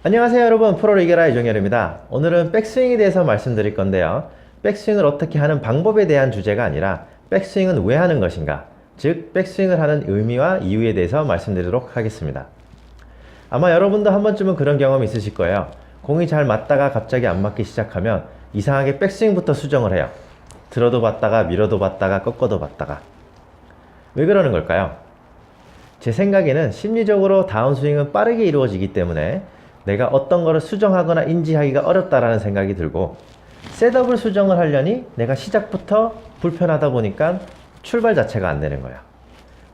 안녕하세요 여러분, 프로를 이겨라 이종열입니다. 오늘은 백스윙에 대해서 말씀드릴 건데요, 백스윙을 어떻게 하는 방법에 대한 주제가 아니라 백스윙은 왜 하는 것인가, 즉 백스윙을 하는 의미와 이유에 대해서 말씀드리도록 하겠습니다. 아마 여러분도 한 번쯤은 그런 경험이 있으실 거예요. 공이 잘 맞다가 갑자기 안 맞기 시작하면 이상하게 백스윙부터 수정을 해요. 들어도 봤다가 밀어도 봤다가 꺾어도 봤다가. 왜 그러는 걸까요? 제 생각에는 심리적으로 다운스윙은 빠르게 이루어지기 때문에 내가 어떤 거를 수정하거나 인지하기가 어렵다라는 생각이 들고, 셋업을 수정을 하려니 내가 시작부터 불편하다 보니까 출발 자체가 안 되는 거야.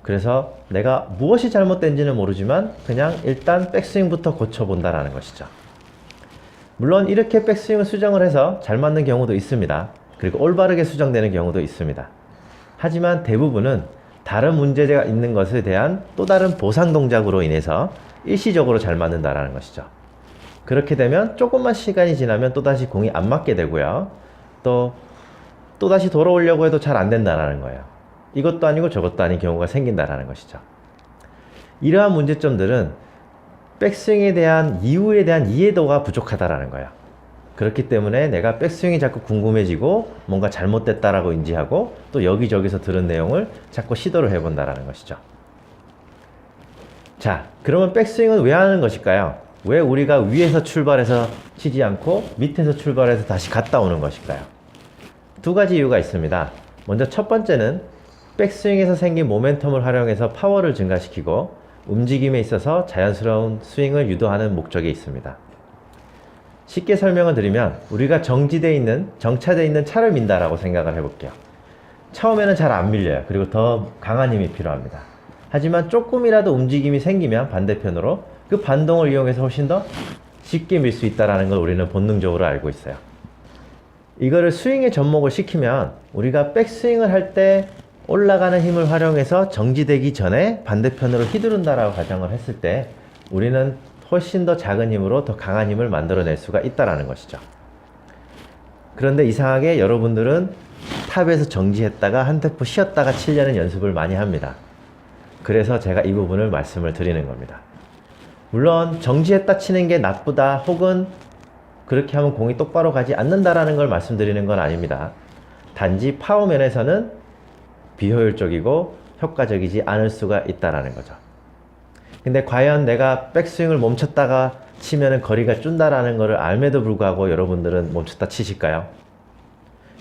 그래서 내가 무엇이 잘못된지는 모르지만 그냥 일단 백스윙부터 고쳐본다라는 것이죠. 물론 이렇게 백스윙을 수정을 해서 잘 맞는 경우도 있습니다. 그리고 올바르게 수정되는 경우도 있습니다. 하지만 대부분은 다른 문제가 있는 것에 대한 또 다른 보상 동작으로 인해서 일시적으로 잘 맞는다라는 것이죠. 그렇게 되면 조금만 시간이 지나면 또다시 공이 안 맞게 되고요. 또다시 돌아오려고 해도 잘 안 된다는 거예요. 이것도 아니고 저것도 아닌 경우가 생긴다는 것이죠. 이러한 문제점들은 백스윙에 대한 이유에 대한 이해도가 부족하다는 거예요. 그렇기 때문에 내가 백스윙이 자꾸 궁금해지고 뭔가 잘못됐다라고 인지하고 또 여기저기서 들은 내용을 자꾸 시도를 해본다는 것이죠. 자, 그러면 백스윙은 왜 하는 것일까요? 왜 우리가 위에서 출발해서 치지 않고 밑에서 출발해서 다시 갔다 오는 것일까요? 두 가지 이유가 있습니다. 먼저 첫 번째는 백스윙에서 생긴 모멘텀을 활용해서 파워를 증가시키고 움직임에 있어서 자연스러운 스윙을 유도하는 목적이 있습니다. 쉽게 설명을 드리면 우리가 정지되어 있는, 정차되어 있는 차를 민다라고 생각을 해볼게요. 처음에는 잘 안 밀려요. 그리고 더 강한 힘이 필요합니다. 하지만 조금이라도 움직임이 생기면 반대편으로 그 반동을 이용해서 훨씬 더 쉽게 밀 수 있다는 걸 우리는 본능적으로 알고 있어요. 이거를 스윙에 접목을 시키면 우리가 백스윙을 할 때 올라가는 힘을 활용해서 정지되기 전에 반대편으로 휘두른다라고 가정을 했을 때 우리는 훨씬 더 작은 힘으로 더 강한 힘을 만들어낼 수가 있다는 것이죠. 그런데 이상하게 여러분들은 탑에서 정지했다가 한 템포 쉬었다가 치려는 연습을 많이 합니다. 그래서 제가 이 부분을 말씀을 드리는 겁니다. 물론 정지했다 치는 게 나쁘다 혹은 그렇게 하면 공이 똑바로 가지 않는다라는 걸 말씀드리는 건 아닙니다. 단지 파워 면에서는 비효율적이고 효과적이지 않을 수가 있다라는 거죠. 근데 과연 내가 백스윙을 멈췄다가 치면은 거리가 준다라는 것을 알매도 불구하고 여러분들은 멈췄다 치실까요?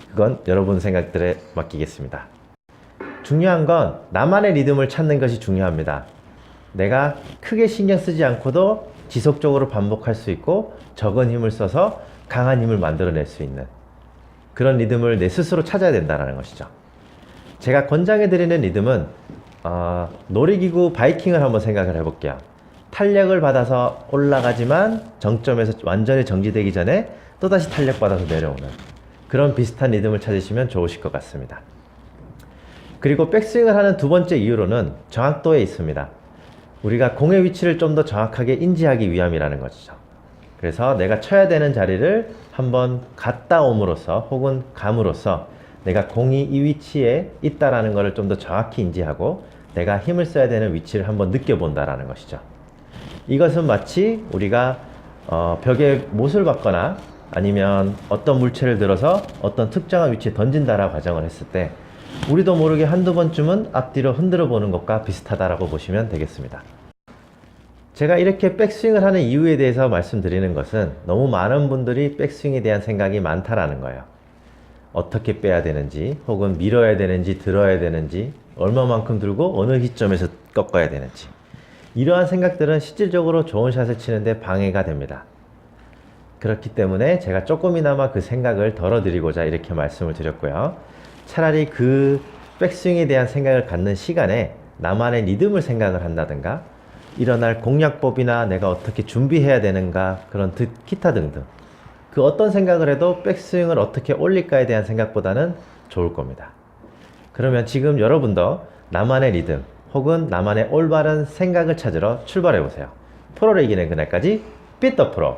그건 여러분 생각들에 맡기겠습니다. 중요한 건 나만의 리듬을 찾는 것이 중요합니다. 내가 크게 신경 쓰지 않고도 지속적으로 반복할 수 있고 적은 힘을 써서 강한 힘을 만들어낼 수 있는 그런 리듬을 내 스스로 찾아야 된다는 것이죠. 제가 권장해드리는 리듬은 놀이기구 바이킹을 한번 생각을 해볼게요. 탄력을 받아서 올라가지만 정점에서 완전히 정지되기 전에 또다시 탄력받아서 내려오는 그런 비슷한 리듬을 찾으시면 좋으실 것 같습니다. 그리고 백스윙을 하는 두 번째 이유로는 정확도에 있습니다. 우리가 공의 위치를 좀 더 정확하게 인지하기 위함이라는 것이죠. 그래서 내가 쳐야 되는 자리를 한번 갔다 옴으로써 혹은 감으로써 내가 공이 이 위치에 있다라는 것을 좀 더 정확히 인지하고 내가 힘을 써야 되는 위치를 한번 느껴본다라는 것이죠. 이것은 마치 우리가 벽에 못을 박거나 아니면 어떤 물체를 들어서 어떤 특정한 위치에 던진다라고 가정을 했을 때 우리도 모르게 한두 번쯤은 앞뒤로 흔들어 보는 것과 비슷하다라고 보시면 되겠습니다. 제가 이렇게 백스윙을 하는 이유에 대해서 말씀드리는 것은 너무 많은 분들이 백스윙에 대한 생각이 많다라는 거예요. 어떻게 빼야 되는지 혹은 밀어야 되는지 들어야 되는지 얼마만큼 들고 어느 시점에서 꺾어야 되는지, 이러한 생각들은 실질적으로 좋은 샷을 치는데 방해가 됩니다. 그렇기 때문에 제가 조금이나마 그 생각을 덜어드리고자 이렇게 말씀을 드렸고요. 차라리 그 백스윙에 대한 생각을 갖는 시간에 나만의 리듬을 생각을 한다든가 일어날 공략법이나 내가 어떻게 준비해야 되는가 그런 기타 등등 그 어떤 생각을 해도 백스윙을 어떻게 올릴까에 대한 생각보다는 좋을 겁니다. 그러면 지금 여러분도 나만의 리듬 혹은 나만의 올바른 생각을 찾으러 출발해 보세요. 프로를 이기는 그날까지 삐더 프로.